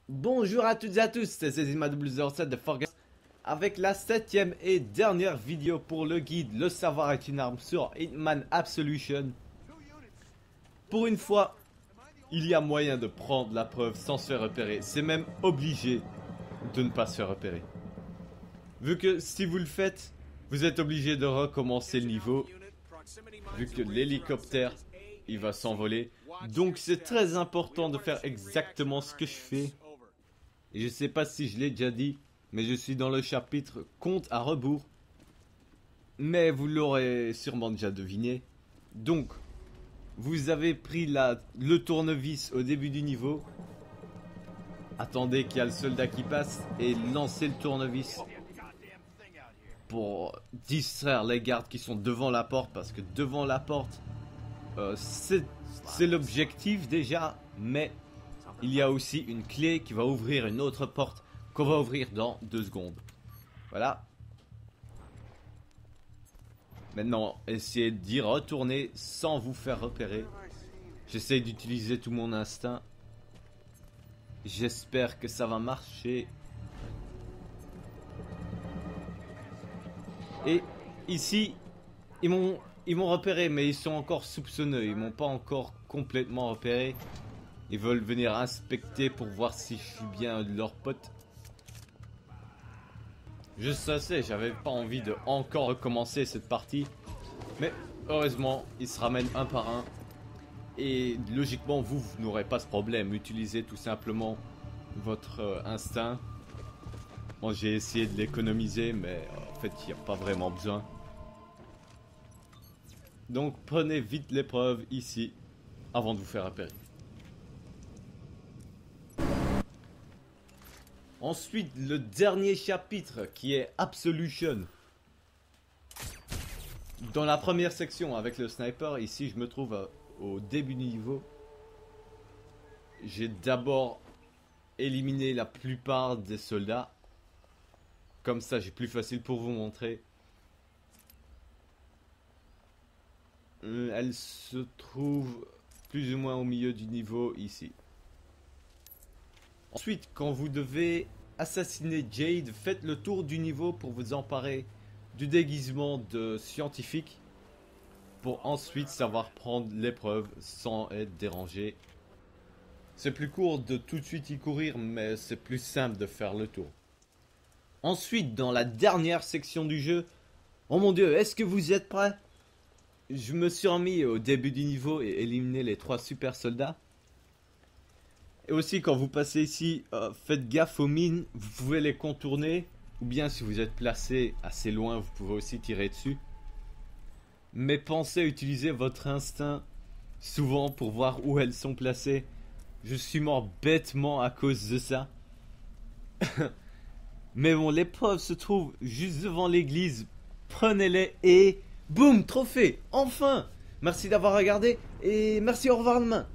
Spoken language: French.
Bonjour à toutes et à tous, c'est Zima007 de Forgest avec la 7ème et dernière vidéo pour le guide Le savoir est une arme sur Hitman Absolution. Pour une fois, il y a moyen de prendre la preuve sans se faire repérer. C'est même obligé de ne pas se faire repérer. Vu que si vous le faites, vous êtes obligé de recommencer le niveau. Vu que l'hélicoptère, il va s'envoler. Donc c'est très important de faire exactement ce que je fais. Et je sais pas si je l'ai déjà dit, mais je suis dans le chapitre compte à rebours. Mais vous l'aurez sûrement déjà deviné. Donc, vous avez pris le tournevis au début du niveau. Attendez qu'il y a le soldat qui passe et lancez le tournevis pour distraire les gardes qui sont devant la porte. Parce que devant la porte, c'est l'objectif déjà, mais il y a aussi une clé qui va ouvrir une autre porte qu'on va ouvrir dans 2 secondes. Voilà. Maintenant, essayez d'y retourner sans vous faire repérer. J'essaye d'utiliser tout mon instinct. J'espère que ça va marcher. Et ici, ils m'ont repéré, mais ils sont encore soupçonneux. Ils m'ont pas encore complètement repéré. Ils veulent venir inspecter pour voir si je suis bien leur pote. Je sais, j'avais pas envie de encore recommencer cette partie. Mais heureusement, ils se ramènent un par un. Et logiquement, vous n'aurez pas ce problème. Utilisez tout simplement votre instinct. Moi, j'ai essayé de l'économiser, mais en fait, il n'y a pas vraiment besoin. Donc, prenez vite l'épreuve ici, avant de vous faire repérer. Ensuite, le dernier chapitre qui est Absolution. Dans la première section avec le sniper, ici je me trouve au début du niveau. J'ai d'abord éliminé la plupart des soldats. Comme ça, j'ai plus facile pour vous montrer. Elle se trouve plus ou moins au milieu du niveau ici. Ensuite, quand vous devez assassiner Jade, faites le tour du niveau pour vous emparer du déguisement de scientifique pour ensuite savoir prendre l'épreuve sans être dérangé. C'est plus court de tout de suite y courir, mais c'est plus simple de faire le tour. Ensuite, dans la dernière section du jeu, oh mon dieu, est-ce que vous êtes prêts? Je me suis remis au début du niveau et éliminé les 3 super soldats. Et aussi quand vous passez ici, faites gaffe aux mines, vous pouvez les contourner. Ou bien si vous êtes placé assez loin, vous pouvez aussi tirer dessus. Mais pensez à utiliser votre instinct souvent pour voir où elles sont placées. Je suis mort bêtement à cause de ça. Mais bon, l'épreuve se trouve juste devant l'église. Prenez-les et boum, trophée, enfin. Merci d'avoir regardé et merci, au revoir demain.